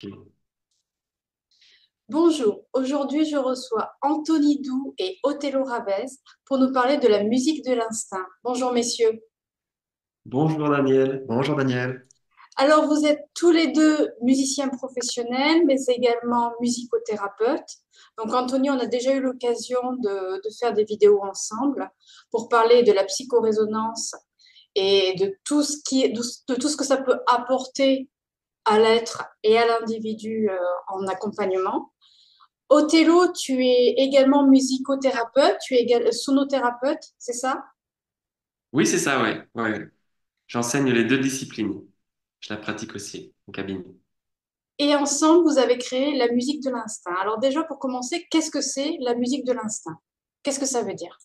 Ok. Bonjour, aujourd'hui je reçois Anthony Doux et Othello Rabès pour nous parler de la musique de l'instinct. Bonjour messieurs. Bonjour Daniel. Bonjour Daniel. Alors vous êtes tous les deux musiciens professionnels mais également musicothérapeutes. Donc Anthony, on a déjà eu l'occasion de faire des vidéos ensemble pour parler de la psychorésonance et de tout de tout ce que ça peut apporter à l'être et à l'individu en accompagnement. Othello, tu es également musicothérapeute, tu es également sonothérapeute, c'est ça? Oui, c'est ça, ouais. Ouais. J'enseigne les deux disciplines. Je la pratique aussi en cabine. Et ensemble, vous avez créé la musique de l'instinct. Alors déjà, pour commencer, qu'est-ce que c'est la musique de l'instinct? Qu'est-ce que ça veut dire?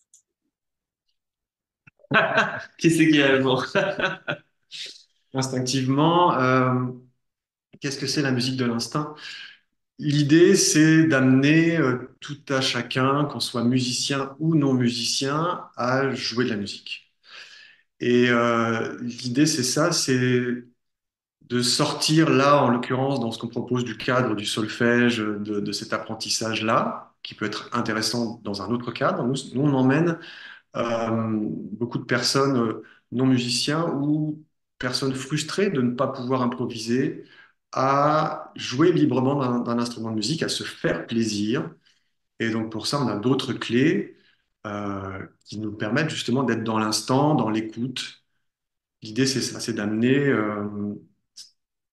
Qui c'est qui a le mot? Instinctivement, qu'est-ce que c'est la musique de l'instinct? L'idée, c'est d'amener tout à chacun, qu'on soit musicien ou non musicien, à jouer de la musique. Et l'idée, c'est ça, c'est de sortir là, en l'occurrence, dans ce qu'on propose du cadre du solfège, de cet apprentissage-là, qui peut être intéressant dans un autre cadre. Nous on emmène beaucoup de personnes non musiciens ou personnes frustrées de ne pas pouvoir improviser, à jouer librement d'un instrument de musique, à se faire plaisir. Et donc pour ça, on a d'autres clés qui nous permettent justement d'être dans l'instant, dans l'écoute. L'idée, c'est ça, c'est d'amener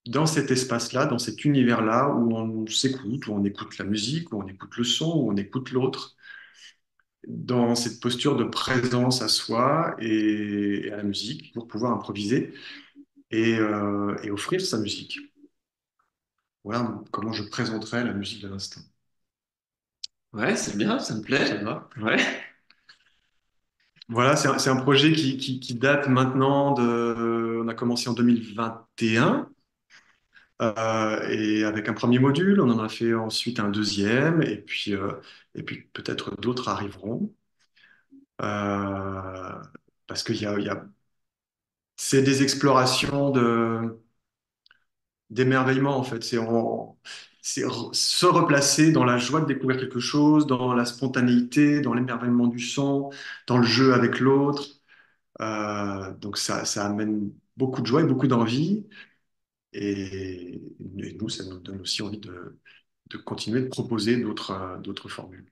dans cet espace-là, dans cet univers-là, où on s'écoute, où on écoute la musique, où on écoute le son, où on écoute l'autre dans cette posture de présence à soi et à la musique pour pouvoir improviser et offrir sa musique. Voilà comment je présenterais la musique de l'instant. Ouais, c'est bien, ça me plaît, j'adore. Ouais. Voilà, c'est un projet qui date maintenant de... On a commencé en 2021 et avec un premier module, on en a fait ensuite un deuxième et puis peut-être d'autres arriveront. Euh, parce qu'il y a... C'est des explorations d'émerveillement en fait. Se replacer dans la joie de découvrir quelque chose, dans la spontanéité, dans l'émerveillement du son, dans le jeu avec l'autre. Donc ça amène beaucoup de joie et beaucoup d'envie. Et nous, ça nous donne aussi envie de continuer de proposer d'autres formules.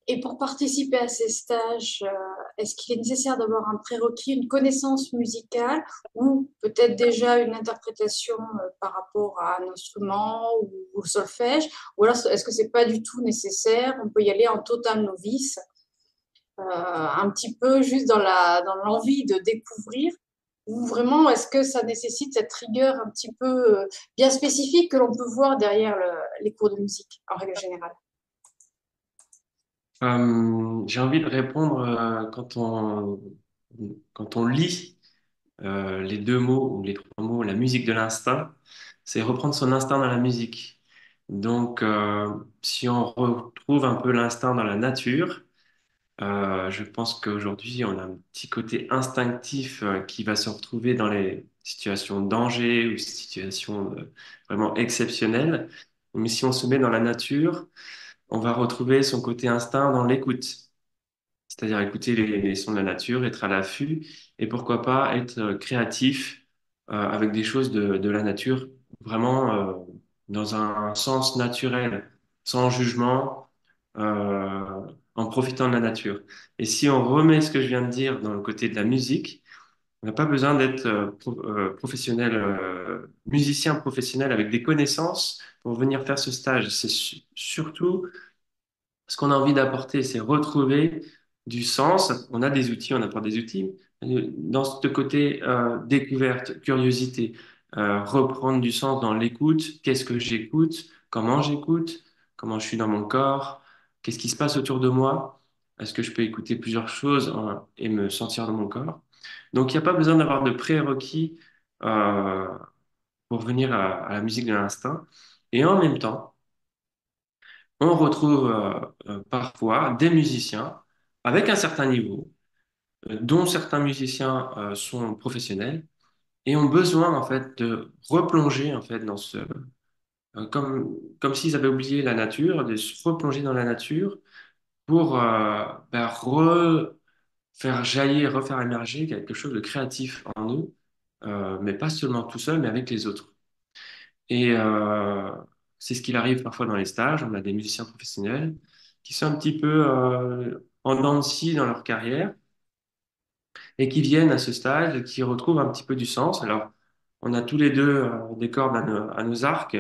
Et pour participer à ces stages, est-ce qu'il est nécessaire d'avoir un prérequis, une connaissance musicale ou peut-être déjà une interprétation par rapport à un instrument ou au solfège? Ou alors est-ce que c'est pas du tout nécessaire? On peut y aller en total novice, un petit peu juste dans l'envie de découvrir, ou vraiment est-ce que ça nécessite cette rigueur un petit peu bien spécifique que l'on peut voir derrière les cours de musique en règle générale? J'ai envie de répondre quand on lit les deux mots ou les trois mots, la musique de l'instinct, c'est reprendre son instinct dans la musique. Donc, si on retrouve un peu l'instinct dans la nature, je pense qu'aujourd'hui, on a un petit côté instinctif qui va se retrouver dans les situations de danger ou situations vraiment exceptionnelles. Mais si on se met dans la nature, on va retrouver son côté instinct dans l'écoute, c'est-à-dire écouter les sons de la nature, être à l'affût et pourquoi pas être créatif avec des choses de la nature, vraiment dans un sens naturel, sans jugement, en profitant de la nature. Et si on remet ce que je viens de dire dans le côté de la musique, on n'a pas besoin d'être professionnel, musicien professionnel avec des connaissances pour venir faire ce stage. C'est surtout ce qu'on a envie d'apporter, c'est retrouver du sens. On a des outils, on apporte des outils. Dans ce côté découverte, curiosité, reprendre du sens dans l'écoute. Qu'est-ce que j'écoute, comment je suis dans mon corps, qu'est-ce qui se passe autour de moi. Est-ce que je peux écouter plusieurs choses hein, et me sentir dans mon corps? Donc, il n'y a pas besoin d'avoir de prérequis euh, pour venir à la musique de l'instinct. Et en même temps, on retrouve parfois des musiciens avec un certain niveau, dont certains musiciens sont professionnels, et ont besoin en fait de replonger en fait dans comme s'ils avaient oublié la nature, de se replonger dans la nature pour faire jaillir, refaire émerger quelque chose de créatif en nous, mais pas seulement tout seul, mais avec les autres. Et c'est ce qu'il arrive parfois dans les stages. On a des musiciens professionnels qui sont un petit peu en dents de scie dans leur carrière et qui viennent à ce stage, qui retrouvent un petit peu du sens. Alors, on a tous les deux des cordes à nos arcs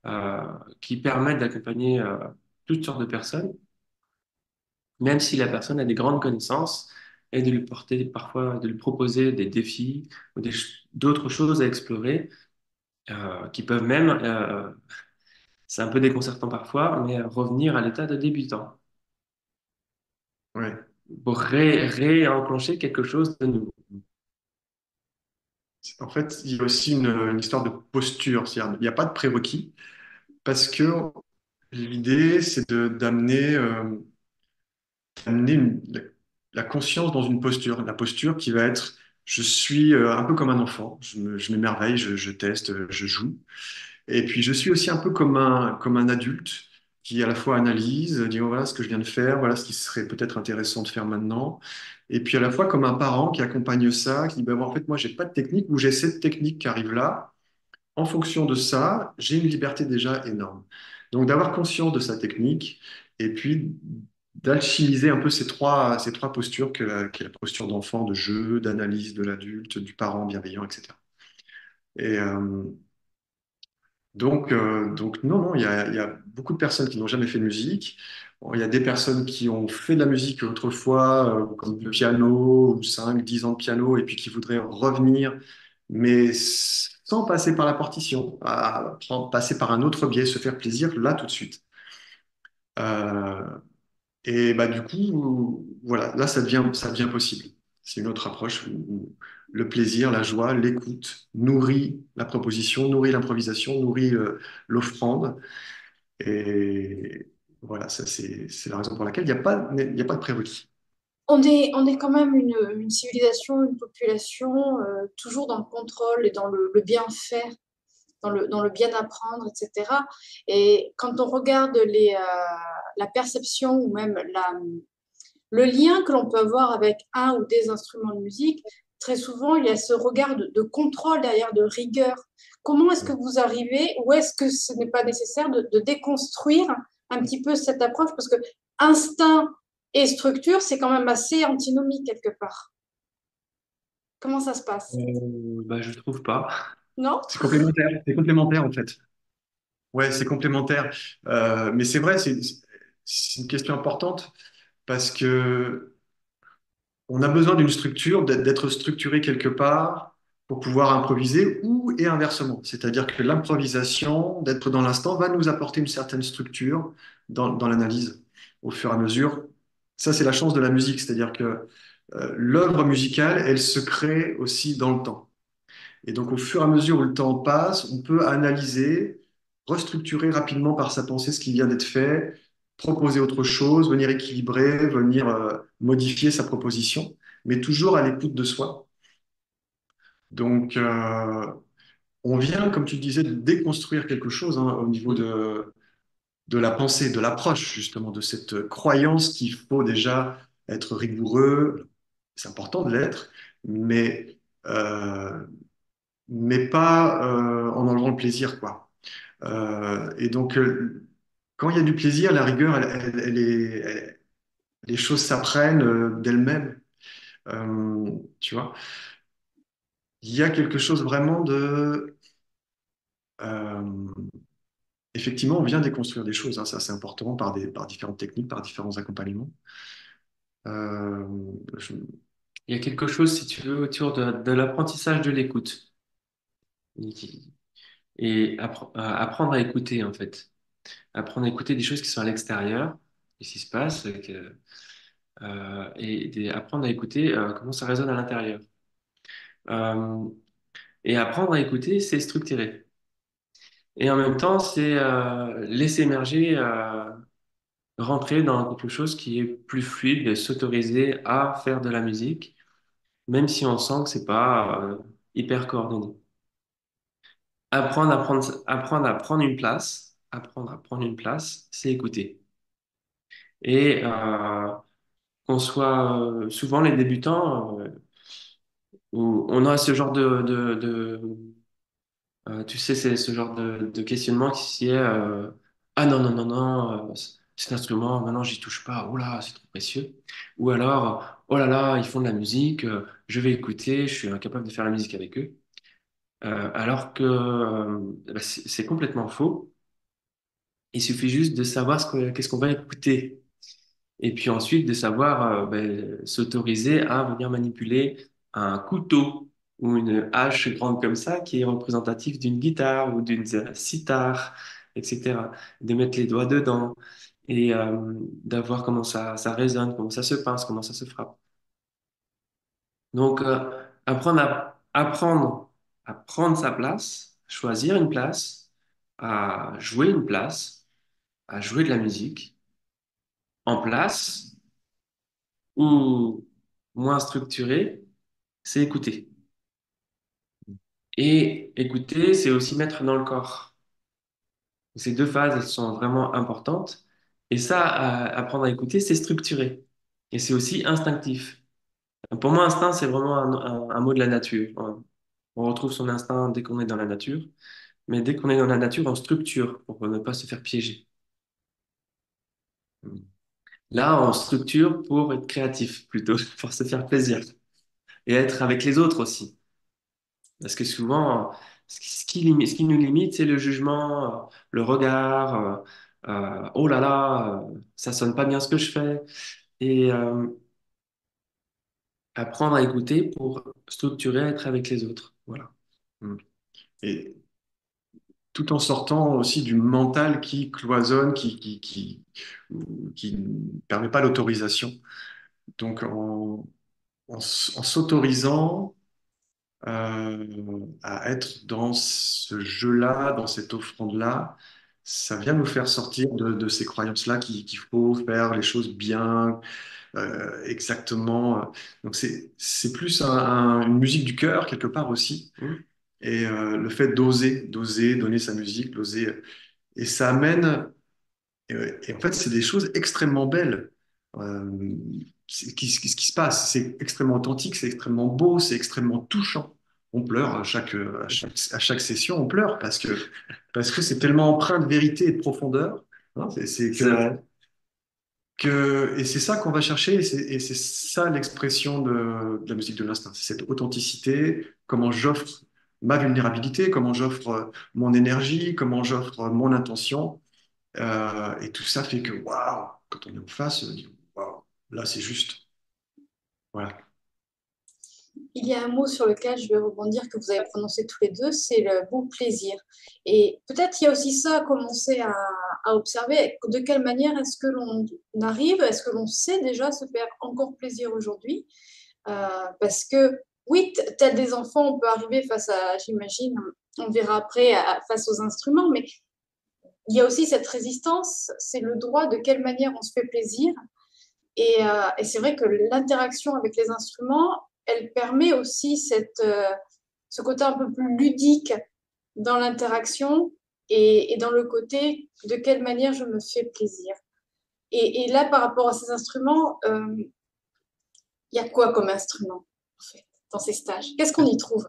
euh, qui permettent d'accompagner toutes sortes de personnes, même si la personne a des grandes connaissances, et de lui porter parfois, de lui proposer des défis ou d'autres choses à explorer qui peuvent même, c'est un peu déconcertant parfois, mais revenir à l'état de débutant Ouais. pour réenclencher quelque chose de nouveau. En fait, il y a aussi une histoire de posture. C'est-à-dire, il n'y a pas de prérequis parce que l'idée, c'est d'amener la conscience dans une posture. La posture qui va être, je suis un peu comme un enfant. Je m'émerveille, je teste, je joue. Et puis, je suis aussi un peu comme un adulte qui à la fois analyse, dit oh, voilà ce que je viens de faire, voilà ce qui serait peut-être intéressant de faire maintenant. Et puis à la fois comme un parent qui accompagne ça, qui dit ben, en fait, moi, j'ai pas de technique ou j'ai cette technique qui arrive là. En fonction de ça, j'ai une liberté déjà énorme. Donc d'avoir conscience de sa technique et puis d'alchimiser un peu ces trois postures qu'est la posture d'enfant, de jeu, d'analyse de l'adulte, du parent bienveillant, etc. Et donc non, non, il y a beaucoup de personnes qui n'ont jamais fait de musique. Bon, il y a des personnes qui ont fait de la musique autrefois, comme du piano, ou 5, 10 ans de piano, et puis qui voudraient revenir, mais sans passer par la partition, passer par un autre biais, se faire plaisir là tout de suite. Euh, et bah, du coup, voilà, là, ça devient possible. C'est une autre approche où le plaisir, la joie, l'écoute nourrit la proposition, nourrit l'improvisation, nourrit l'offrande. Et voilà, ça, c'est la raison pour laquelle il y a pas de prérequis. On est quand même une civilisation, une population toujours dans le contrôle et dans le bien faire, dans le bien apprendre, etc. Et quand on regarde la perception ou même le lien que l'on peut avoir avec un ou des instruments de musique, très souvent, il y a ce regard de contrôle derrière, de rigueur. Comment est-ce que vous arrivez, ou est-ce que ce n'est pas nécessaire de déconstruire un petit peu cette approche? Parce que instinct et structure, c'est quand même assez antinomique quelque part. Comment ça se passe? Bah, je trouve pas. Non? C'est complémentaire en fait. Ouais, c'est complémentaire. Mais c'est vrai, c'est une question importante parce que on a besoin d'une structure, d'être structuré quelque part pour pouvoir improviser ou et inversement. C'est-à-dire que l'improvisation, d'être dans l'instant, va nous apporter une certaine structure dans l'analyse au fur et à mesure. Ça, c'est la chance de la musique, c'est-à-dire que l'œuvre musicale, elle se crée aussi dans le temps. Et donc, au fur et à mesure où le temps passe, on peut analyser, restructurer rapidement par sa pensée ce qui vient d'être fait, proposer autre chose, venir équilibrer, venir modifier sa proposition, mais toujours à l'écoute de soi. Donc, on vient, comme tu le disais, de déconstruire quelque chose hein, au niveau Mm. de la pensée, de l'approche, justement, de cette croyance qu'il faut déjà être rigoureux. C'est important de l'être, mais euh, pas en enlevant le plaisir, quoi. Et donc, quand il y a du plaisir, la rigueur, les choses s'apprennent d'elles-mêmes. Tu vois, il y a quelque chose vraiment de... euh, effectivement, on vient déconstruire des choses, hein, ça c'est important, par différentes techniques, par différents accompagnements. Euh, je- Il y a quelque chose, si tu veux, autour de l'apprentissage de l'écoute et apprendre à écouter, en fait. Apprendre à écouter des choses qui sont à l'extérieur, et ce qui se passe, apprendre à écouter comment ça résonne à l'intérieur. Euh, et apprendre à écouter, c'est structurer. Et en même temps, c'est laisser émerger, rentrer dans quelque chose qui est plus fluide, et s'autoriser à faire de la musique, même si on sent que c'est pas hyper coordonnée. Apprendre à prendre une place, apprendre à prendre une place, c'est écouter. Et qu'on soit souvent les débutants, où on a ce genre tu sais, c'est ce genre de questionnement qui est ah non, non, non, non, cet instrument, maintenant j'y touche pas, oh là, c'est trop précieux. Ou alors, oh là là, ils font de la musique, je vais écouter, je suis incapable de faire la musique avec eux. Alors que bah, c'est complètement faux. Il suffit juste de savoir qu'est-ce qu'on va écouter. Et puis ensuite, de savoir s'autoriser à venir manipuler un couteau ou une hache grande comme ça qui est représentative d'une guitare ou d'une sitar, etc. De mettre les doigts dedans et d'avoir comment ça résonne, comment ça se pince, comment ça se frappe. Donc, apprendre à prendre sa place, choisir une place, à jouer une place, à jouer de la musique en place ou moins structuré, c'est écouter. Et écouter, c'est aussi mettre dans le corps. Ces deux phases, elles sont vraiment importantes. Et ça, apprendre à écouter, c'est structuré. Et c'est aussi instinctif. Pour moi, instinct, c'est vraiment un mot de la nature. On retrouve son instinct dès qu'on est dans la nature. Mais dès qu'on est dans la nature, on structure pour ne pas se faire piéger. Là, on structure pour être créatif plutôt, pour se faire plaisir. Et être avec les autres aussi. Parce que souvent, ce qui nous limite, c'est le jugement, le regard. Oh là là, ça sonne pas bien ce que je fais. Et apprendre à écouter pour structurer, être avec les autres. Voilà. Mm. Et tout en sortant aussi du mental qui cloisonne, qui ne permet pas l'autorisation. Donc, en s'autorisant à être dans ce jeu-là, dans cette offrande-là, ça vient nous faire sortir de ces croyances-là qu'il faut faire les choses bien, exactement. Donc, c'est plus une musique du cœur, quelque part aussi. Mm. Et le fait d'oser donner sa musique, d'oser. Et ça amène. Et en fait, c'est des choses extrêmement belles. Euh, ce qui se passe, c'est extrêmement authentique, c'est extrêmement beau, c'est extrêmement touchant. On pleure à chaque session, on pleure parce que c'est tellement empreint de vérité et de profondeur. Hein, C'est vrai. et c'est ça qu'on va chercher, et c'est ça l'expression de la musique de l'instinct. C'est cette authenticité, comment j'offre ma vulnérabilité, comment j'offre mon énergie, comment j'offre mon intention. Et tout ça fait que, waouh, quand on est en face, on dit, waouh, là c'est juste. Voilà. Il y a un mot sur lequel je vais rebondir que vous avez prononcé tous les deux, c'est le mot plaisir. Et peut-être il y a aussi ça à commencer à observer. De quelle manière est-ce que l'on arrive, est-ce que l'on sait déjà se faire encore plaisir aujourd'hui? Parce que oui, tel des enfants, on peut arriver face à, j'imagine, on verra après, face aux instruments, mais il y a aussi cette résistance, c'est le droit de quelle manière on se fait plaisir. Et c'est vrai que l'interaction avec les instruments, elle permet aussi ce côté un peu plus ludique dans l'interaction et dans le côté de quelle manière je me fais plaisir. Et là, par rapport à ces instruments, il y a quoi comme instrument, en fait, dans ces stages? Qu'est-ce qu'on y trouve?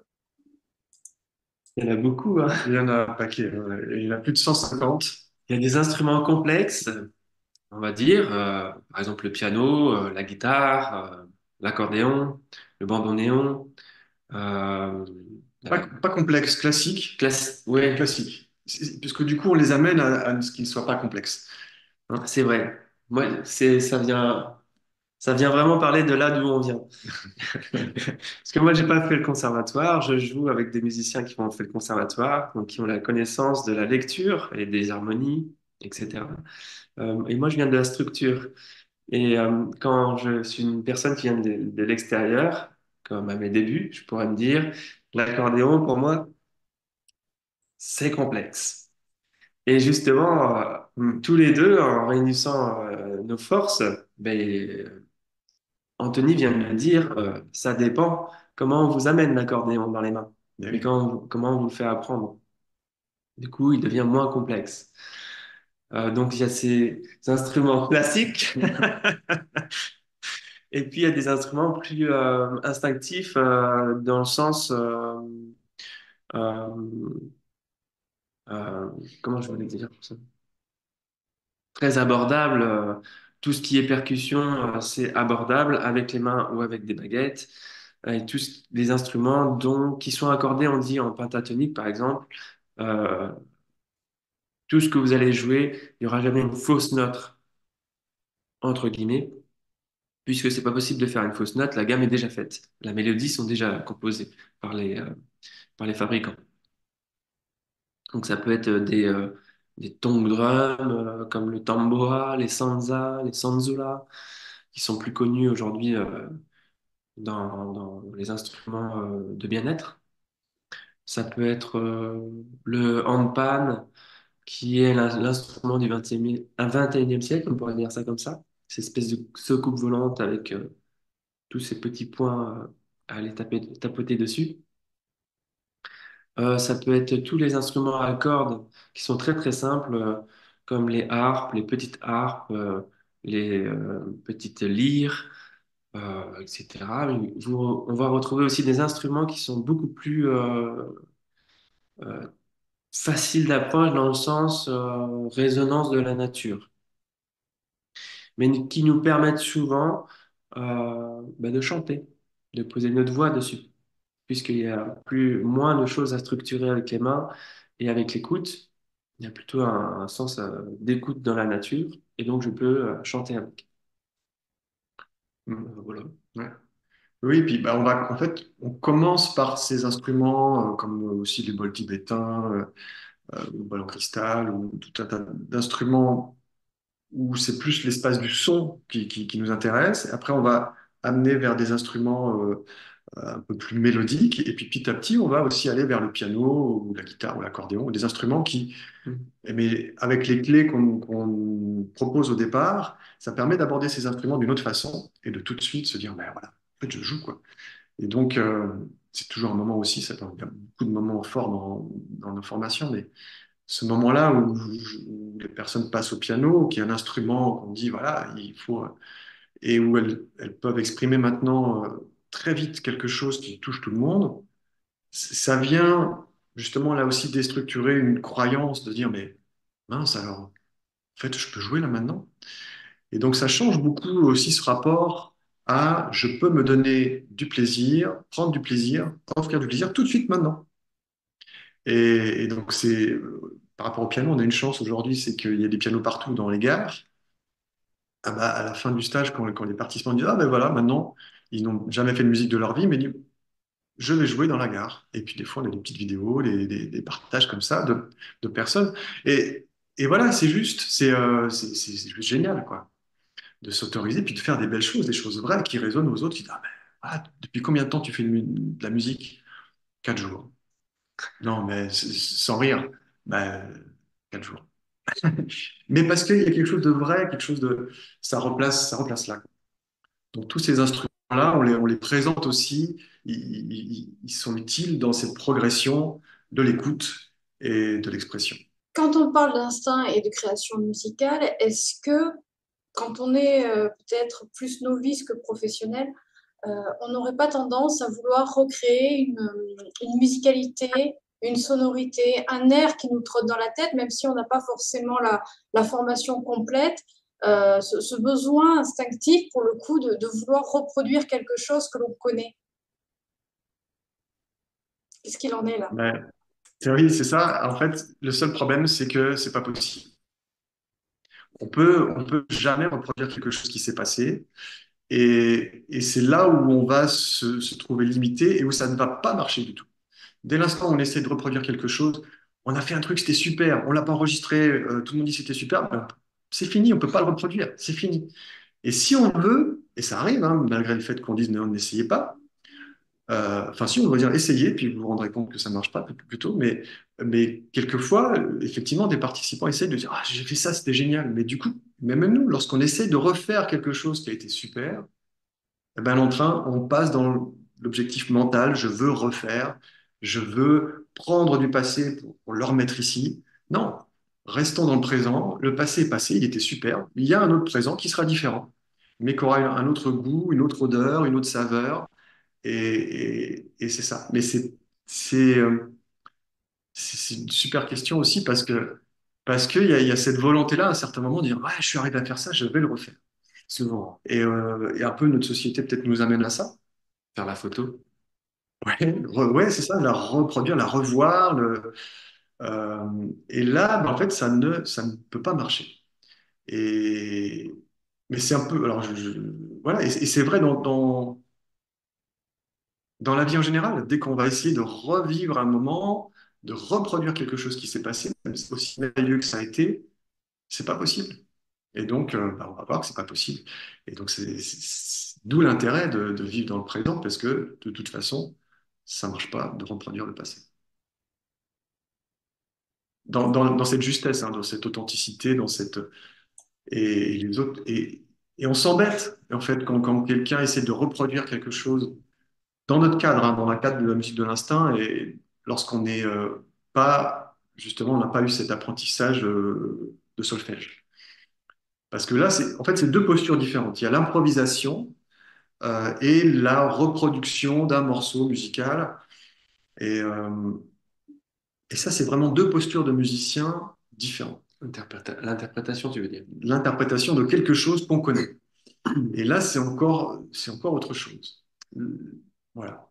Il y en a beaucoup, hein. Il y en a un paquet, il y en a plus de 150. Il y a des instruments complexes, on va dire, par exemple le piano, la guitare, l'accordéon, le bandonnéon, euh, la Pas complexe, classique, classe. Ouais, classique. Puisque du coup, on les amène à ce qu'ils ne soient pas complexes. Hein. c'est vrai. Moi, ça vient vraiment parler de là d'où on vient. Parce que moi, j'ai pas fait le conservatoire. Je joue avec des musiciens qui ont fait le conservatoire, donc qui ont la connaissance de la lecture et des harmonies, etc. Et moi, je viens de la structure. Et quand je suis une personne qui vient de l'extérieur, comme à mes débuts, je pourrais me dire, l'accordéon, pour moi, c'est complexe. Et justement, tous les deux, en réunissant nos forces, ben, Anthony vient de me dire, ça dépend. comment on vous amène l'accordéon dans les mains Eh et oui. comment on vous le fait apprendre. Du coup, il devient moins complexe. Donc, il y a ces instruments classiques et puis il y a des instruments plus instinctifs dans le sens, euh, comment je voulais dire ça? Très abordable. Tout ce qui est percussion, c'est abordable avec les mains ou avec des baguettes. Et tous les instruments qui sont accordés, on dit en pentatonique par exemple, euh, tout ce que vous allez jouer, il n'y aura jamais une fausse note, entre guillemets, puisque c'est pas possible de faire une fausse note, la gamme est déjà faite. La mélodie sont déjà composées par les fabricants. Donc ça peut être des tongs drums comme le tamboura, les sanza, les sanzula, qui sont plus connus aujourd'hui dans les instruments de bien-être. Ça peut être le handpan, qui est l'instrument du 21e siècle, on pourrait dire ça comme ça. Cette espèce de secoupe volante avec tous ces petits points à aller tapoter dessus. Ça peut être tous les instruments à cordes qui sont très très simples, comme les harpes, les petites harpes, les petites lyres, etc. On va retrouver aussi des instruments qui sont beaucoup plus euh, faciles d'approche dans le sens résonance de la nature, mais qui nous permettent souvent de chanter, de poser notre voix dessus, puisqu'il y a moins de choses à structurer avec les mains et avec l'écoute. Il y a plutôt un sens d'écoute dans la nature, et donc je peux chanter avec. Voilà. Ouais. Oui, puis bah, en fait, on commence par ces instruments comme aussi les bols tibétains, le bol en cristal, ou tout un tas d'instruments où c'est plus l'espace du son qui nous intéresse. Et après, on va amener vers des instruments un peu plus mélodiques. Et puis petit à petit, on va aussi aller vers le piano ou la guitare ou l'accordéon, ou des instruments Mm. mais avec les clés qu'on propose au départ, ça permet d'aborder ces instruments d'une autre façon et de tout de suite se dire, ben voilà, en fait, je joue, quoi. Et donc, c'est toujours un moment aussi, il y a beaucoup de moments forts dans nos formations, mais ce moment-là où les personnes passent au piano, qui est un instrument qu'on dit, voilà, il faut, et où elles peuvent exprimer maintenant très vite quelque chose qui touche tout le monde, ça vient justement là aussi déstructurer une croyance de dire, mais mince alors, en fait, je peux jouer là maintenant. Et donc, ça change beaucoup aussi ce rapport à je peux me donner du plaisir, prendre du plaisir, offrir du plaisir tout de suite maintenant. Et donc, par rapport au piano, on a une chance aujourd'hui, c'est qu'il y a des pianos partout dans les gares. Ah bah, à la fin du stage, quand les participants disent, ah ben voilà, maintenant, ils n'ont jamais fait de musique de leur vie, mais ils disent, je vais jouer dans la gare. Et puis des fois, on a des petites vidéos, des partages comme ça de personnes. Et, et voilà, c'est juste, c'est juste génial, quoi, de s'autoriser, puis de faire des belles choses, des choses vraies qui résonnent aux autres. Qui disent, ah ben, ah, depuis combien de temps tu fais de la musique? 4 jours. Non, mais sans rire, ben, 4 jours. Mais parce qu'il y a quelque chose de vrai, quelque chose de... ça replace là. Donc tous ces instruments-là, on les présente aussi, ils sont utiles dans cette progression de l'écoute et de l'expression. Quand on parle d'instinct et de création musicale, est-ce que quand on est peut-être plus novice que professionnel, on n'aurait pas tendance à vouloir recréer une musicalité, une sonorité, un air qui nous trotte dans la tête, même si on n'a pas forcément la formation complète, ce besoin instinctif, pour le coup, de vouloir reproduire quelque chose que l'on connaît. Qu'est-ce qu'il en est là? Ouais. Oui, c'est ça. En fait, le seul problème, c'est que c'est pas possible. On peut jamais reproduire quelque chose qui s'est passé. Et c'est là où on va se trouver limité et où ça ne va pas marcher du tout. Dès l'instant où on essaie de reproduire quelque chose, on a fait un truc, c'était super, on l'a pas enregistré, tout le monde dit c'était super, ben, c'est fini, on peut pas le reproduire, c'est fini. Et si on veut, et ça arrive, hein, malgré le fait qu'on dise non, n'essayez pas, enfin si on va dire essayez, puis vous vous rendrez compte que ça ne marche pas plutôt, mais quelquefois, effectivement, des participants essayent de dire, ah, j'ai fait ça, c'était génial, mais du coup, même nous, lorsqu'on essaie de refaire quelque chose qui a été super, eh ben, on passe dans l'objectif mental, je veux refaire, je veux prendre du passé pour le remettre ici. Non, restons dans le présent. Le passé est passé, il était super. Il y a un autre présent qui sera différent, mais qui aura un autre goût, une autre odeur, une autre saveur. Et c'est ça. Mais c'est, euh, c'est une super question aussi parce qu'il y a cette volonté-là à un certain moment de dire, ouais, je suis arrivé à faire ça, je vais le refaire. Souvent. Et un peu notre société peut-être nous amène à ça. Faire la photo. Ouais, ouais, c'est ça, la reproduire, la revoir. Et là, bah, en fait, ça ne peut pas marcher. Et, mais c'est un peu. Alors, voilà, et c'est vrai dans la vie en général. Dès qu'on va essayer de revivre un moment, de reproduire quelque chose qui s'est passé, même si c'est aussi merveilleux que ça a été, c'est pas possible. Et donc, bah, on va voir que c'est pas possible. Et donc, d'où l'intérêt de vivre dans le présent, parce que de toute façon, ça marche pas de reproduire le passé. Dans cette justesse, hein, dans cette authenticité, et les autres, et on s'embête, en fait, quand quelqu'un essaie de reproduire quelque chose dans notre cadre, hein, dans le cadre de la musique de l'instinct, et lorsqu'on n'est pas, justement, on n'a pas eu cet apprentissage de solfège. Parce que là, en fait, c'est deux postures différentes. Il y a l'improvisation et la reproduction d'un morceau musical. Et, euh, et ça, c'est vraiment deux postures de musiciens différentes. L'interprétation, tu veux dire. L'interprétation de quelque chose qu'on connaît. Et là, c'est encore autre chose. Voilà.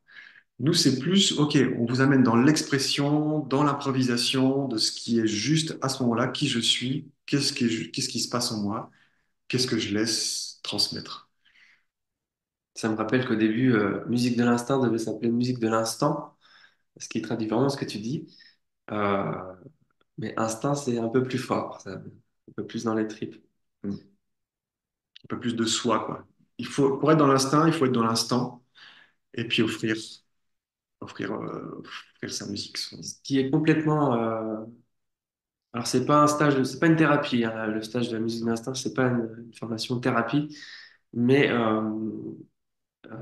Nous, c'est plus, OK, on vous amène dans l'expression, dans l'improvisation de ce qui est juste à ce moment-là, qui je suis, qu'est-ce qui se passe en moi, qu'est-ce que je laisse transmettre. Ça me rappelle qu'au début, musique de l'instinct devait s'appeler musique de l'instant, ce qui est très différent de ce que tu dis. Euh, mais instinct, c'est un peu plus fort, ça, un peu plus dans les tripes. Un peu plus de soi, quoi. Pour être dans l'instinct, il faut être dans l'instant et puis offrir sa musique. Ce qui est complètement. Alors, c'est pas un stage, c'est pas une thérapie, hein, le stage de la musique d'instinct, c'est pas une formation de thérapie, mais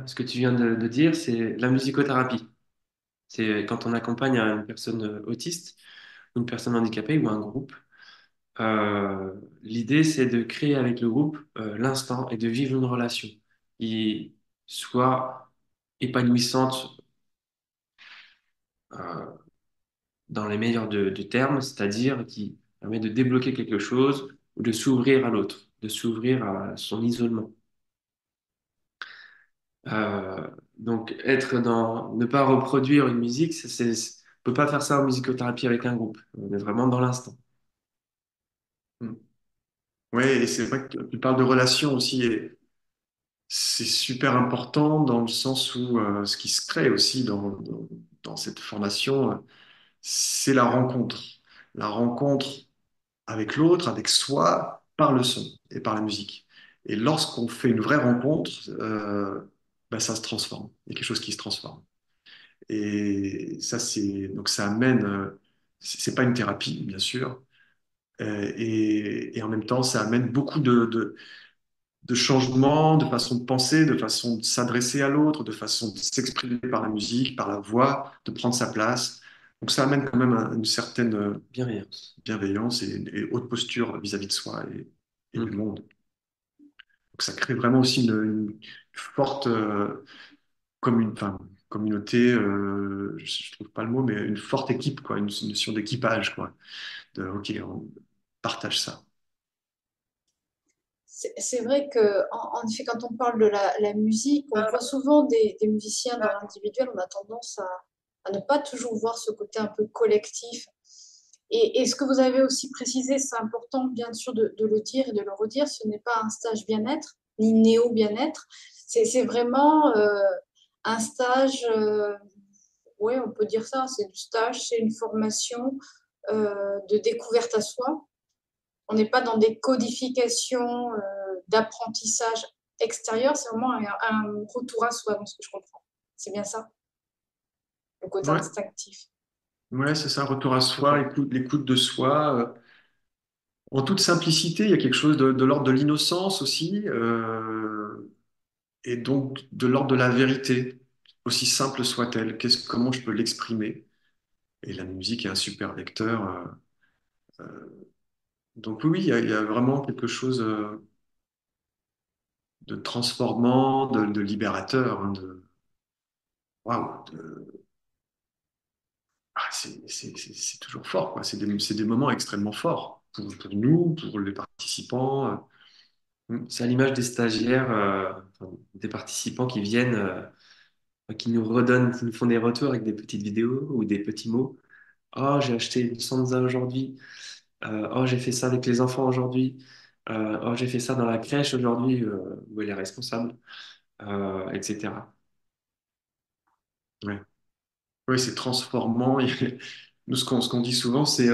ce que tu viens de dire, c'est la musicothérapie. C'est quand on accompagne une personne autiste, une personne handicapée ou un groupe. L'idée, c'est de créer avec le groupe l'instant et de vivre une relation qui soit épanouissante euh, dans les meilleurs du terme, c'est-à-dire qui permet de débloquer quelque chose ou de s'ouvrir à l'autre, de s'ouvrir à son isolement. Euh, donc, ne pas reproduire une musique, on peut pas faire ça en musicothérapie avec un groupe. On est vraiment dans l'instant. Oui, et c'est vrai que tu parles de relations aussi, et c'est super important dans le sens où ce qui se crée aussi dans cette formation, c'est la rencontre. La rencontre avec l'autre, avec soi, par le son et par la musique. Et lorsqu'on fait une vraie rencontre, bah, ça se transforme. Il y a quelque chose qui se transforme. Et ça, donc ça amène, c'est pas une thérapie, bien sûr. Et en même temps, ça amène beaucoup de changements, de façon de penser, de façon de s'adresser à l'autre, de façon de s'exprimer par la musique, par la voix, de prendre sa place. Donc ça amène quand même une certaine Bienveillance. bienveillance et haute posture vis-à-vis de soi et du Mm. monde. Donc ça crée vraiment aussi une forte enfin, communauté, je trouve pas le mot, mais une forte équipe, quoi, une notion d'équipage, quoi. OK, on partage ça. C'est vrai que, en effet, quand on parle de la musique, on voit souvent des musiciens dans l'individuel, on a tendance à ne pas toujours voir ce côté un peu collectif. Et ce que vous avez aussi précisé, c'est important bien sûr de le dire et de le redire, ce n'est pas un stage bien-être, ni néo-bien-être, c'est vraiment un stage, oui, on peut dire ça, c'est du stage, c'est une formation de découverte à soi. On n'est pas dans des codifications d'apprentissage extérieur, c'est vraiment un retour à soi, dans ce que je comprends. C'est bien ça, le côté Ouais, instinctif. ouais, c'est ça, retour à Tout à soi, fait. l'écoute de soi. En toute simplicité, il y a quelque chose de l'ordre de l'innocence aussi, et donc de l'ordre de la vérité. aussi simple soit-elle, comment je peux l'exprimer? Et la musique est un super vecteur. Donc oui, il y a vraiment quelque chose de transformant, de libérateur, hein, waouh, c'est toujours fort, quoi. C'est des moments extrêmement forts pour nous, pour les participants. C'est à l'image des stagiaires, enfin, des participants qui viennent, qui nous redonnent, qui nous font des retours avec des petites vidéos ou des petits mots. Oh, j'ai acheté une Sansa aujourd'hui. Oh, j'ai fait ça avec les enfants aujourd'hui. Oh, j'ai fait ça dans la crèche aujourd'hui, où elle est responsable, etc. Ouais. Oui, c'est transformant. Nous, ce qu'on dit souvent, c'est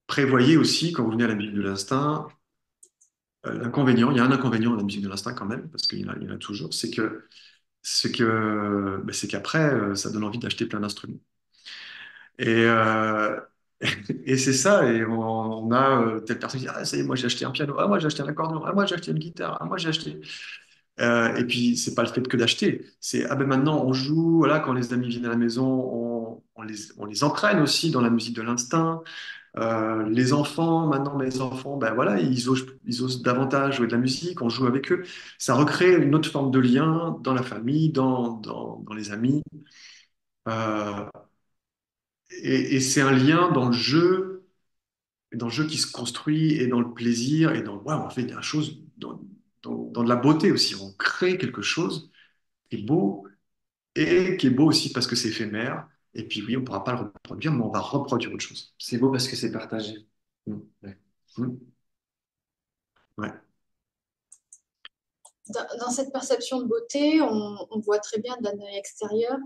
prévoyez aussi, quand vous venez à la musique de l'instinct, l'inconvénient, il y a un inconvénient à la musique de l'instinct quand même, parce il y en a toujours, c'est qu'après, ça donne envie d'acheter plein d'instruments. Et, et c'est ça, et on a telle personne qui dit, ah, ça y est, moi j'ai acheté un piano, ah, moi j'ai acheté un accordéon, ah, moi j'ai acheté une guitare, ah, moi j'ai acheté. Et puis, c'est pas le fait que d'acheter, c'est, ah ben maintenant on joue, voilà, quand les amis viennent à la maison, on les entraîne aussi dans la musique de l'instinct. Les enfants, maintenant mes enfants, ben voilà, ils osent davantage jouer de la musique, on joue avec eux. Ça recrée une autre forme de lien dans la famille, dans les amis. Euh, et c'est un lien dans le jeu qui se construit et dans le plaisir et dans, waouh, on fait des choses dans de la beauté aussi. On crée quelque chose qui est beau et qui est beau aussi parce que c'est éphémère. Et puis oui, on ne pourra pas le reproduire, mais on va reproduire autre chose. C'est beau parce que c'est partagé. Mm. Ouais. Mm. Ouais. Dans cette perception de beauté, on voit très bien d'un œil extérieur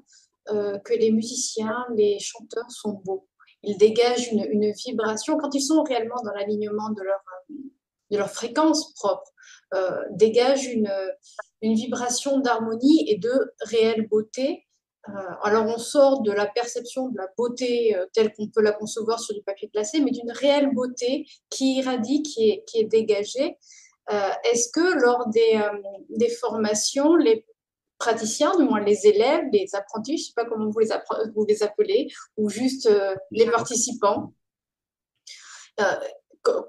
que les musiciens, les chanteurs sont beaux. Ils dégagent une vibration quand ils sont réellement dans l'alignement de leur fréquence propre, dégagent une vibration d'harmonie et de réelle beauté. Alors on sort de la perception de la beauté telle qu'on peut la concevoir sur du papier glacé, mais d'une réelle beauté qui irradie, qui est dégagée. Est-ce que lors des formations, les praticiens, du moins les élèves, les apprentis, je ne sais pas comment vous les appelez, ou juste les participants, euh,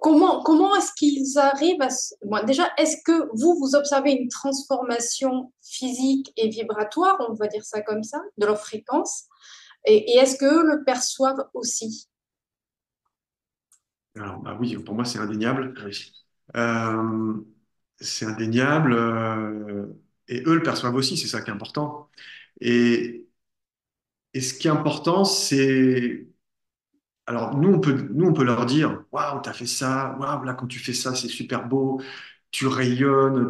comment est-ce qu'ils arrivent à... Bon, déjà, est-ce que vous observez une transformation physique et vibratoire, on va dire ça comme ça, de leur fréquence, et est-ce que le perçoivent aussi? Alors, bah oui, pour moi, c'est indéniable. Oui. Euh, c'est indéniable. Et eux le perçoivent aussi, c'est ça qui est important. Et, et ce qui est important, c'est. Alors, nous, on peut leur dire, waouh, t'as fait ça, waouh, là, quand tu fais ça, c'est super beau, tu rayonnes,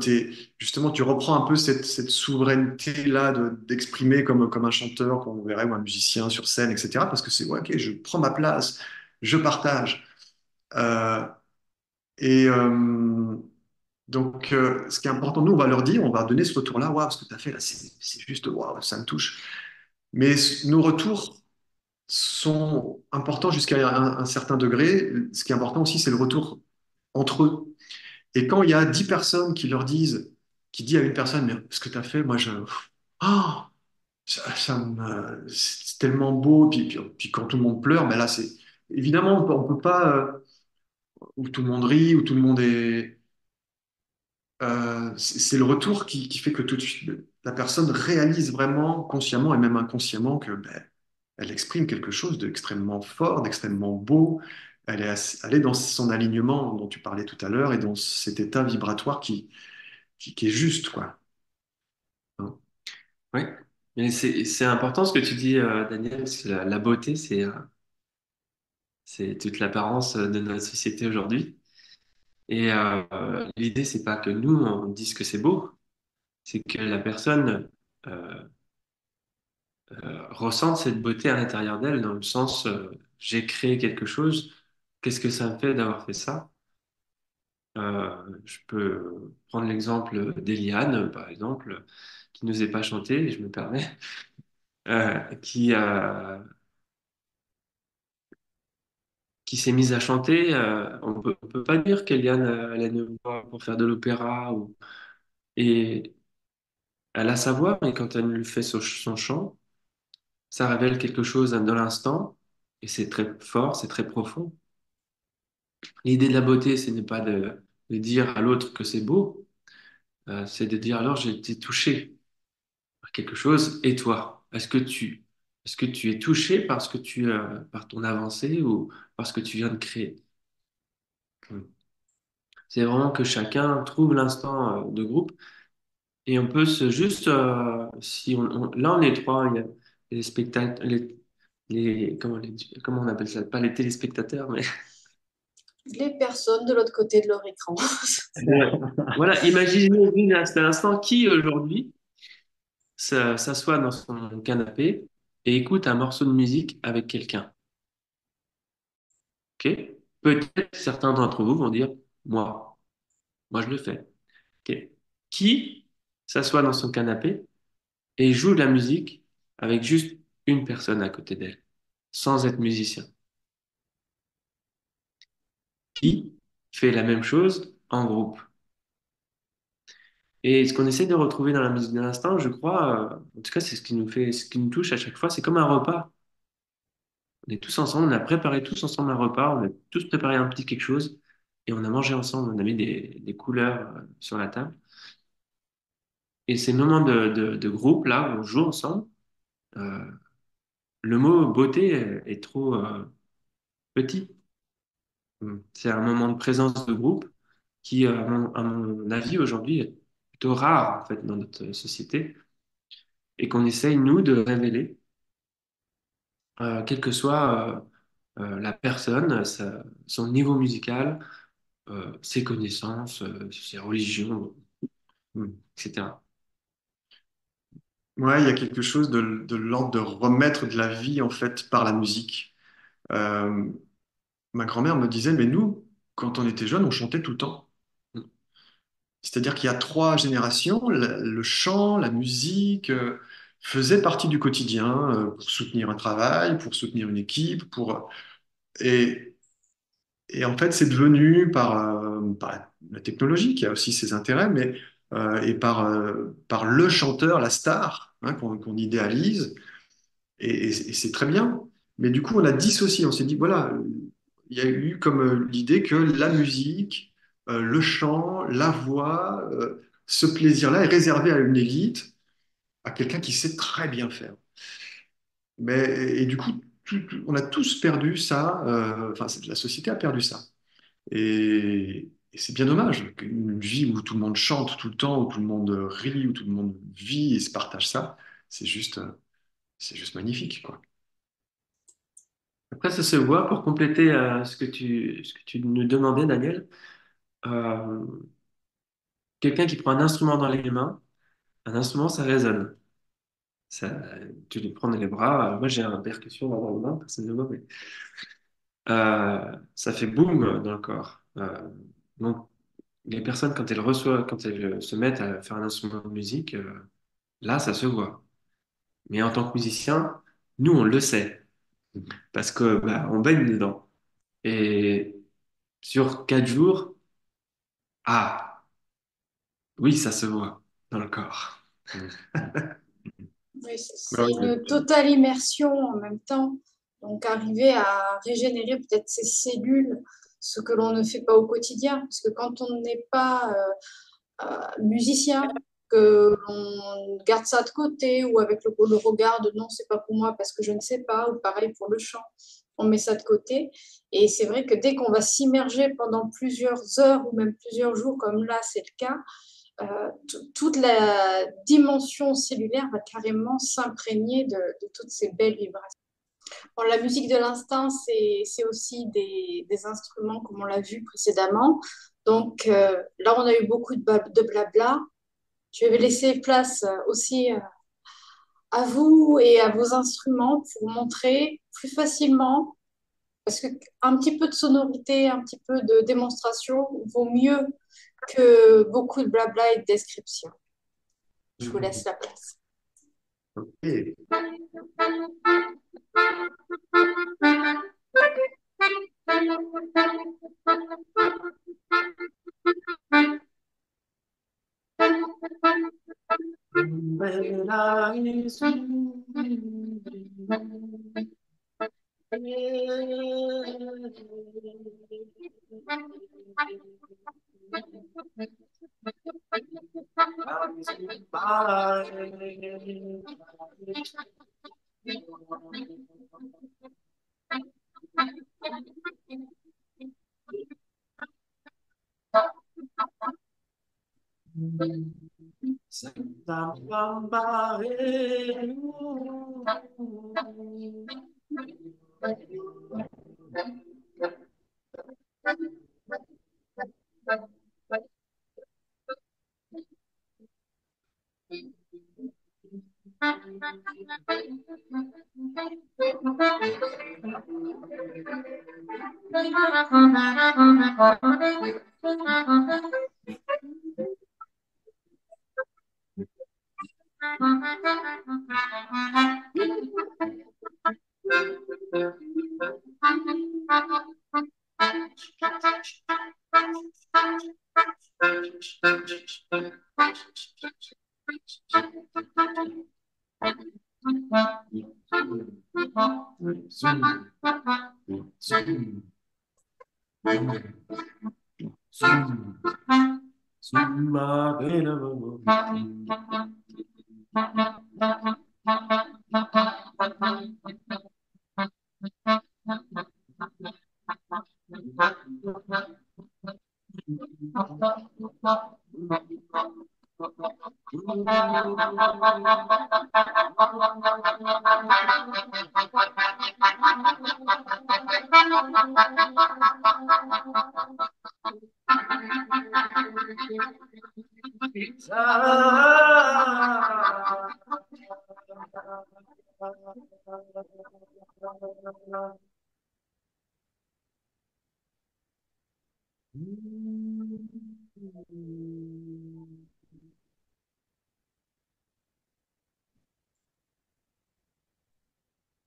justement, tu reprends un peu cette souveraineté-là d'exprimer comme un chanteur qu'on verrait ou un musicien sur scène, etc. Parce que c'est, ouais, ok, je prends ma place, je partage. Euh, et donc, ce qui est important, nous, on va leur dire, on va donner ce retour-là, waouh, ce que tu as fait là, c'est juste, waouh, ça me touche. Mais nos retours sont importants jusqu'à un certain degré. Ce qui est important aussi, c'est le retour entre eux. Et quand il y a 10 personnes qui leur disent, qui dit à une personne, mais ce que tu as fait, moi, oh, c'est tellement beau. Puis quand tout le monde pleure, mais là, c'est évidemment, on peut pas, où tout le monde rit, où tout le monde est. C'est le retour qui fait que tout de suite, la personne réalise vraiment, consciemment et même inconsciemment, que ben, elle exprime quelque chose d'extrêmement fort, d'extrêmement beau. Elle est dans son alignement dont tu parlais tout à l'heure et dans cet état vibratoire qui est juste, quoi. Hein. Oui, mais c'est important ce que tu dis, Daniel, parce que la beauté, c'est toute l'apparence de notre société aujourd'hui. Et l'idée, c'est pas que nous, on dise que c'est beau, c'est que la personne euh, ressente cette beauté à l'intérieur d'elle, dans le sens, j'ai créé quelque chose, qu'est-ce que ça me fait d'avoir fait ça? Je peux prendre l'exemple d'Eliane, par exemple, qui nous est pas chantée, je me permets, qui s'est mise à chanter. On peut pas dire qu'Eliane, elle a une voix pour faire de l'opéra. Et Elle a sa voix, mais quand elle fait son chant, ça révèle quelque chose de l'instant, et c'est très fort, c'est très profond. L'idée de la beauté, ce n'est pas de dire à l'autre que c'est beau, c'est de dire alors j'ai été touché par quelque chose, et toi, est-ce que tu es touché parce que par ton avancée ou parce que tu viens de créer? C'est vraiment que chacun trouve l'instant de groupe et on peut juste, si là on est trois, il y a les spectateurs, comment on appelle ça? Pas les téléspectateurs, mais Les personnes de l'autre côté de leur écran. Ouais. Voilà, imaginez une à l'instant qui aujourd'hui s'assoit dans son canapé et écoute un morceau de musique avec quelqu'un. Ok? Peut-être certains d'entre vous vont dire, moi, moi je le fais. Ok? Qui s'assoit dans son canapé et joue de la musique avec juste une personne à côté d'elle, sans être musicien? Qui fait la même chose en groupe? Et ce qu'on essaie de retrouver dans la musique de l'instant, je crois, en tout cas, c'est ce qui nous touche à chaque fois, c'est comme un repas. On est tous ensemble, on a préparé tous ensemble un repas, on a tous préparé un petit quelque chose et on a mangé ensemble, on a mis des couleurs sur la table. Et ces moments de groupe, là, où on joue ensemble, euh, le mot beauté est trop petit. C'est un moment de présence de groupe qui, à mon avis, aujourd'hui, est plutôt rare, en fait, dans notre société et qu'on essaye, nous, de révéler, quelle que soit la personne, son niveau musical, ses connaissances, ses religions, etc. Ouais, il y a quelque chose de l'ordre de remettre de la vie en fait par la musique. Euh, Ma grand-mère me disait, mais nous, quand on était jeunes, on chantait tout le temps. C'est-à-dire qu'il y a trois générations, le chant, la musique faisait partie du quotidien pour soutenir un travail, pour soutenir une équipe, et, et en fait, c'est devenu par la technologie qui a aussi ses intérêts, mais et par le chanteur, la star qu'on idéalise. Et c'est très bien. Mais du coup, on a dissocié. On s'est dit, voilà, il y a eu comme l'idée que la musique, le chant, la voix, ce plaisir-là est réservé à une élite, à quelqu'un qui sait très bien faire. Et du coup, on a tous perdu ça. Enfin, la société a perdu ça. Et c'est bien dommage qu'une vie où tout le monde chante tout le temps, où tout le monde rit, où tout le monde vit et se partage ça, c'est juste, euh, c'est juste magnifique, quoi. Après, ça se voit pour compléter ce que tu nous demandais, Daniel. Euh, Quelqu'un qui prend un instrument dans les mains, un instrument, ça résonne. Ça, tu lui prends dans les bras. Moi, j'ai un percussion dans les mains, personne ne le voit, mais ça fait boum dans le corps. Donc, les personnes, quand elles se mettent à faire un instrument de musique, là, ça se voit. Mais en tant que musicien, nous, on le sait parce que bah, on baigne dedans. Et sur 4 jours, ah, oui, ça se voit dans le corps. Oui, Bah c'est oui, une totale immersion en même temps. Donc, arriver à régénérer peut-être ces cellules, ce que l'on ne fait pas au quotidien. Parce que quand on n'est pas musicien, que l'on garde ça de côté ou avec le regard de non, c'est pas pour moi parce que je ne sais pas, ou pareil pour le chant, on met ça de côté. Et c'est vrai que dès qu'on va s'immerger pendant plusieurs heures ou même plusieurs jours, comme là c'est le cas, toute la dimension cellulaire va carrément s'imprégner de toutes ces belles vibrations. Bon, la musique de l'instinct, c'est aussi des instruments, comme on l'a vu précédemment. Donc là, on a eu beaucoup de blabla. Je vais laisser place aussi à vous et à vos instruments pour montrer plus facilement, parce qu'un petit peu de sonorité, un petit peu de démonstration vaut mieux que beaucoup de blabla et de description. Je vous laisse la place. ok.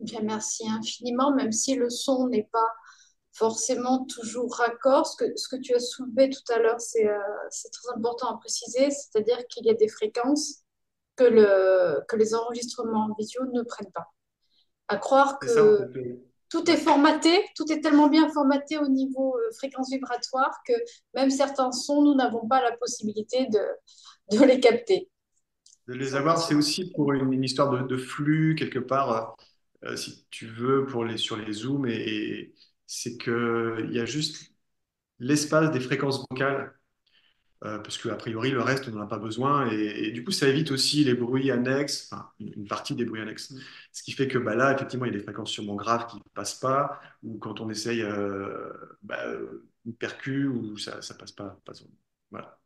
Bien, merci infiniment, même si le son n'est pas forcément toujours raccord. Ce que tu as soulevé tout à l'heure, c'est très important à préciser, c'est-à-dire qu'il y a des fréquences que les enregistrements visio ne prennent pas. À croire C'est ça, en que fait. tout est Ouais. formaté, tout est tellement bien formaté au niveau fréquence vibratoire que même certains sons, nous n'avons pas la possibilité de les capter. De les Ça, avoir, c'est aussi pour une histoire de flux, quelque part, si tu veux, sur les zooms, et c'est qu'il y a juste l'espace des fréquences vocales, parce qu'a priori, le reste, on n'en a pas besoin, et du coup, ça évite aussi les bruits annexes, enfin, une partie des bruits annexes. Ce qui fait que bah, là, effectivement, il y a des fréquences sûrement graves qui ne passent pas, ou quand on essaye une percu, ou ça passe pas. Voilà.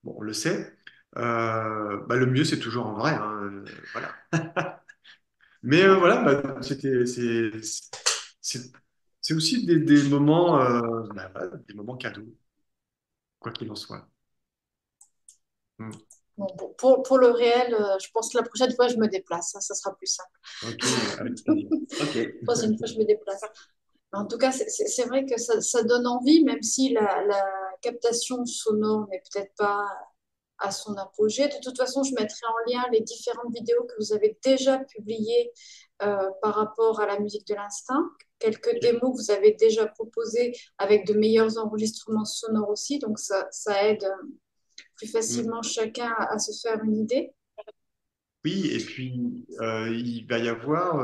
Bon, on le sait. Bah, le mieux, c'est toujours en vrai, hein, voilà. Mais voilà, bah, c'est, c'est aussi des moments, voilà, des moments cadeaux, quoi qu'il en soit. Mm. bon, pour le réel, je pense que la prochaine fois, je me déplace. Ça sera plus simple. Ok, avec plaisir. Ok. La prochaine fois, je me déplace. En tout cas, c'est vrai que ça donne envie, même si la captation sonore n'est peut-être pas à son apogée. De toute façon, je mettrai en lien les différentes vidéos que vous avez déjà publiées par rapport à la musique de l'instinct, quelques Ok. démos que vous avez déjà proposées avec de meilleurs enregistrements sonores aussi, donc ça aide plus Mm. facilement chacun à se faire une idée. Oui, et puis il va y avoir,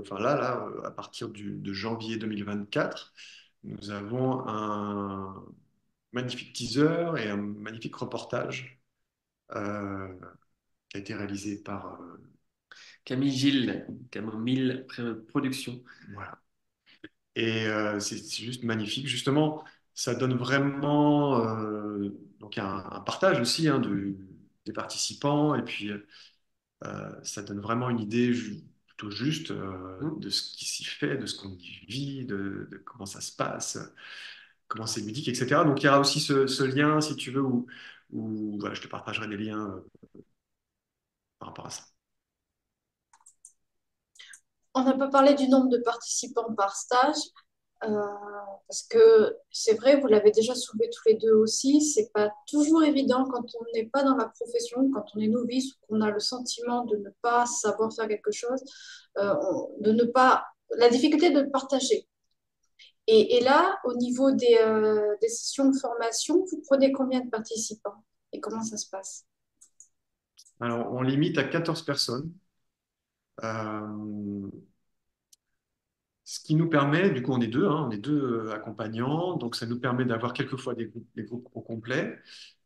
enfin là, à partir de janvier 2024, nous avons un magnifique teaser et un magnifique reportage euh, qui a été réalisé par Camille Gilles, Camille Production. voilà. Et c'est juste magnifique. Justement, ça donne vraiment donc un partage aussi hein, des participants et puis ça donne vraiment une idée plutôt juste Hmm. de ce qui s'y fait, de ce qu'on y vit, de comment ça se passe, comment c'est ludique, etc. Donc il y aura aussi ce lien, si tu veux, où voilà, je te partagerai des liens par rapport à ça. On n'a pas parlé du nombre de participants par stage. Euh, Parce que c'est vrai, vous l'avez déjà soulevé tous les deux aussi, c'est pas toujours évident quand on n'est pas dans la profession, quand on est novice, ou qu'on a le sentiment de ne pas savoir faire quelque chose, de ne pas, la difficulté de partager. Et là, au niveau des sessions de formation, vous prenez combien de participants et comment ça se passe? Alors, on limite à 14 personnes. Euh, Ce qui nous permet, du coup, on est deux accompagnants, donc ça nous permet d'avoir quelquefois des groupes au complet.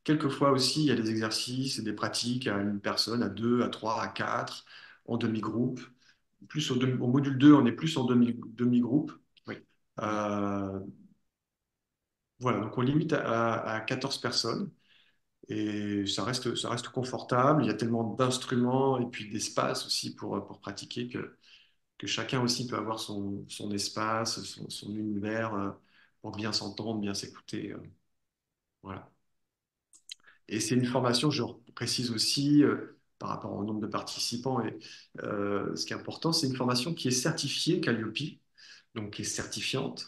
Quelquefois aussi, il y a des exercices et des pratiques à une personne, à deux, à trois, à quatre, en demi-groupe. Au module 2, on est plus en demi-groupe. Oui. Euh, voilà, donc on limite à 14 personnes et ça reste confortable. Il y a tellement d'instruments et puis d'espace aussi pour pratiquer que chacun aussi peut avoir son espace, son univers pour bien s'entendre, bien s'écouter. Voilà. Et c'est une formation, je précise aussi, par rapport au nombre de participants, et ce qui est important, c'est une formation qui est certifiée Calliope, donc qui est certifiante.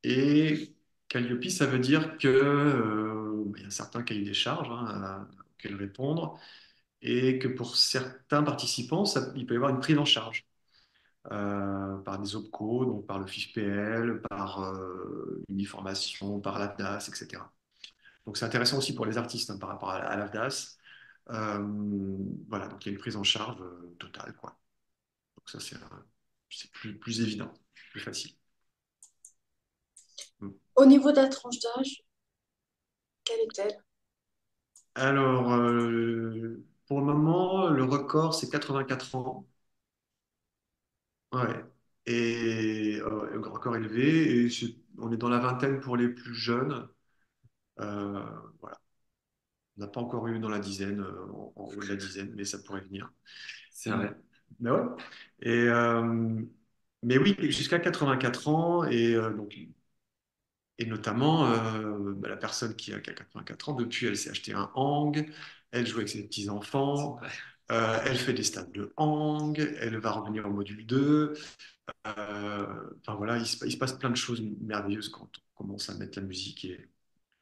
Et Calliope, ça veut dire que, il y a un certain cahier des charges auquel répondre, et que pour certains participants, il peut y avoir une prise en charge. Par des OPCO, donc par le FIFPL, par Uniformation, par l'AFDAS, etc. Donc c'est intéressant aussi pour les artistes par rapport à l'AFDAS. Voilà, donc il y a une prise en charge totale, quoi. Donc ça, c'est plus évident, plus facile. Mm. Au niveau de la tranche d'âge, quelle est-elle? Alors, pour le moment, le record, c'est 84 ans. Ouais. Et record élevé. Et on est dans la vingtaine pour les plus jeunes. Euh, voilà. On n'a pas encore eu dans la dizaine, en haut de la dizaine, mais ça pourrait venir. C'est vrai. Mais ouais. Et, mais oui, jusqu'à 84 ans, et notamment la personne qui a 84 ans, depuis, elle s'est acheté un hang, elle joue avec ses C'est petits-enfants, vrai. elle fait des stades de hang, elle va revenir au module 2. Enfin voilà, il se passe plein de choses merveilleuses quand on commence à mettre la musique et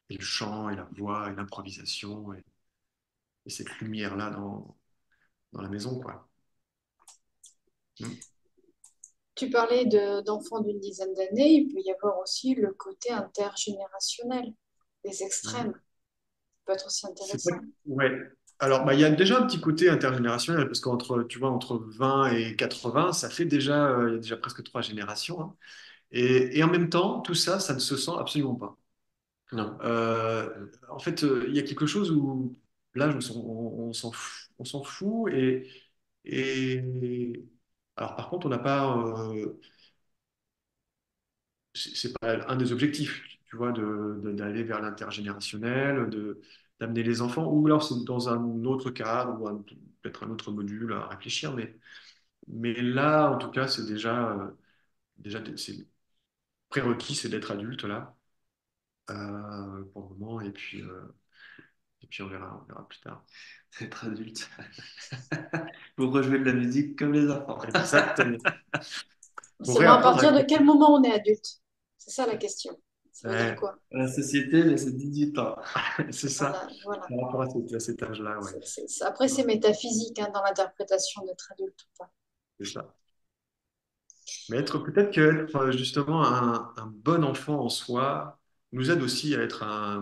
le chant et la voix et l'improvisation et cette lumière-là dans la maison, quoi. Mm. Tu parlais d'enfants d'une dizaine d'années, il peut y avoir aussi le côté intergénérationnel, les extrêmes, Mm. ça peut être aussi C'est pas... intéressant. Ouais. Alors, il y a déjà un petit côté intergénérationnel, parce qu'entre, tu vois, entre 20 et 80, ça fait déjà, il y a déjà presque trois générations, hein. Et en même temps, tout ça, ça ne se sent absolument pas. Non. En fait, il y a quelque chose où, là, on s'en fout, et... Alors, par contre, on n'a pas... c'est pas un des objectifs, tu vois, d'aller vers l'intergénérationnel, d'amener les enfants, ou alors c'est dans un autre cadre, ou peut-être un autre module à réfléchir, mais là, en tout cas, c'est déjà c'est prérequis, c'est d'être adulte, là, pour le moment, et puis on verra plus tard. Être adulte. Pour rejouer de la musique comme les enfants. Exactement. Pour Seulement à réapprendre à... partir de quel moment on est adulte? C'est ça la question. Ça veut dire Ouais, quoi? La société, mais c'est 18 ans. c'est ça, Voilà, voilà. par rapport à cet âge-là, ouais. Après, c'est métaphysique hein, dans l'interprétation d'être adulte ou pas. C'est ça. Mais peut-être que être justement un bon enfant en soi nous aide aussi à être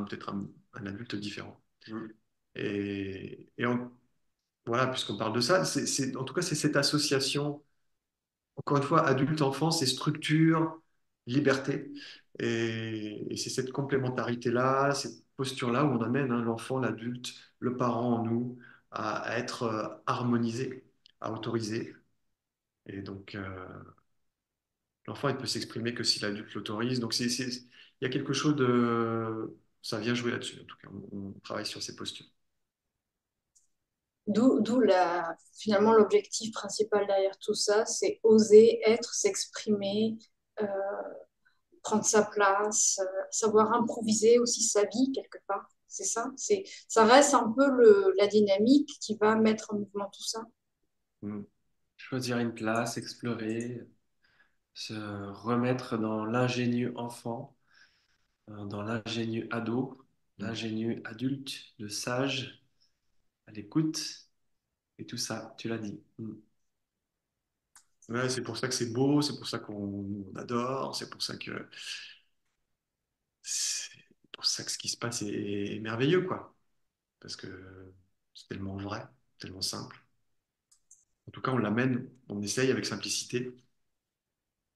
peut-être un adulte différent. Mm. Voilà, puisqu'on parle de ça, en tout cas, c'est cette association, encore une fois, adulte-enfant, c'est structure, liberté. Et c'est cette complémentarité-là, cette posture-là où on amène l'enfant, l'adulte, le parent en nous à être harmonisé, à autoriser. Et donc, l'enfant, il peut s'exprimer que si l'adulte l'autorise. Donc, il y a quelque chose de... Ça vient jouer là-dessus, en tout cas. On travaille sur ces postures. D'où finalement l'objectif principal derrière tout ça, c'est oser être, s'exprimer, euh, prendre sa place, savoir improviser aussi sa vie quelque part. C'est ça. Ça reste un peu la dynamique qui va mettre en mouvement tout ça. Mm. Choisir une place, explorer. se remettre dans l'ingénu enfant, dans l'ingénu ado, l'ingénu adulte, le sage, à l'écoute, et tout ça, tu l'as dit. Mm. Ouais, c'est pour ça que c'est beau, c'est pour ça qu'on adore, c'est pour ça que ce qui se passe est merveilleux, quoi. Parce que c'est tellement vrai, tellement simple. En tout cas, on l'amène, on essaye avec simplicité.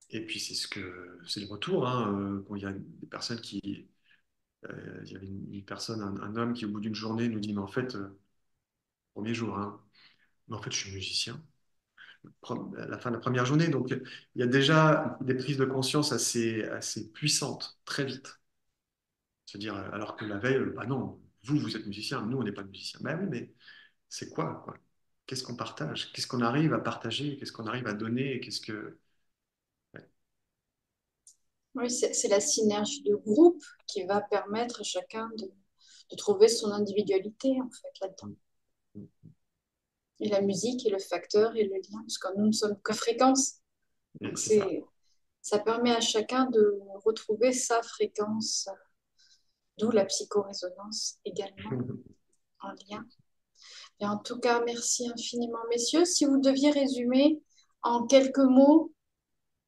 Et puis c'est le retour, hein, quand il y a des personnes il y avait une personne, un homme qui au bout d'une journée nous dit, mais en fait, premier jour, hein, mais en fait, je suis musicien. À la fin de la première journée, donc il y a déjà des prises de conscience assez puissantes, très vite. C'est-à-dire, alors que la veille, bah non, vous êtes musicien, nous, on n'est pas musicien. Ben oui, mais c'est quoi? Qu'est-ce qu'on partage? Qu'est-ce qu'on arrive à partager? Qu'est-ce qu'on arrive à donner? Qu'est-ce que... Ouais. Oui, c'est la synergie de groupe qui va permettre à chacun de trouver son individualité, en fait, là-dedans. Et la musique est le facteur et le lien, parce que nous ne sommes que fréquence. Et Donc, c'est ça. ça permet à chacun de retrouver sa fréquence, d'où la psychorésonance également en lien. Et en tout cas, merci infiniment, messieurs. Si vous deviez résumer en quelques mots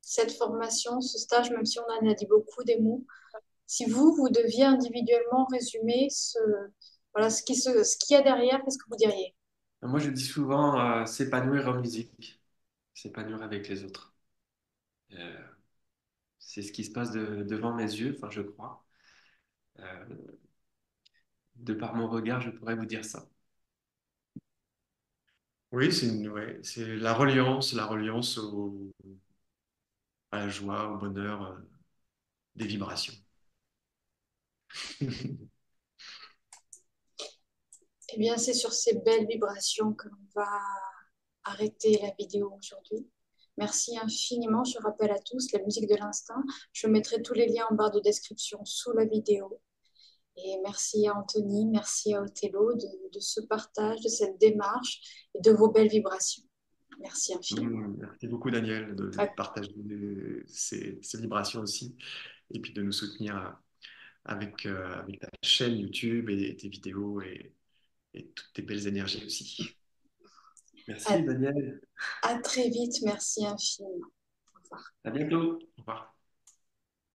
cette formation, ce stage, même si on en a dit beaucoup des mots, si vous deviez individuellement résumer voilà, ce qu'il y a derrière, qu'est-ce que vous diriez? Moi, je dis souvent s'épanouir en musique, s'épanouir avec les autres. Euh, c'est ce qui se passe devant mes yeux, enfin, je crois. Euh, de par mon regard, je pourrais vous dire ça. Oui, ouais, c'est la reliance à la joie, au bonheur, des vibrations. Eh bien, c'est sur ces belles vibrations que l'on va arrêter la vidéo aujourd'hui. Merci infiniment. Je rappelle à tous la musique de l'instinct. Je mettrai tous les liens en barre de description sous la vidéo. Et merci à Anthony, merci à Othello de ce partage, de cette démarche et de vos belles vibrations. Merci infiniment. Merci beaucoup, Daniel, de À, partager ces vibrations aussi, et puis de nous soutenir avec ta chaîne YouTube et tes vidéos et toutes tes belles énergies aussi. Merci, à, Daniel. à très vite. Merci infiniment. Au revoir. À bientôt. Au revoir.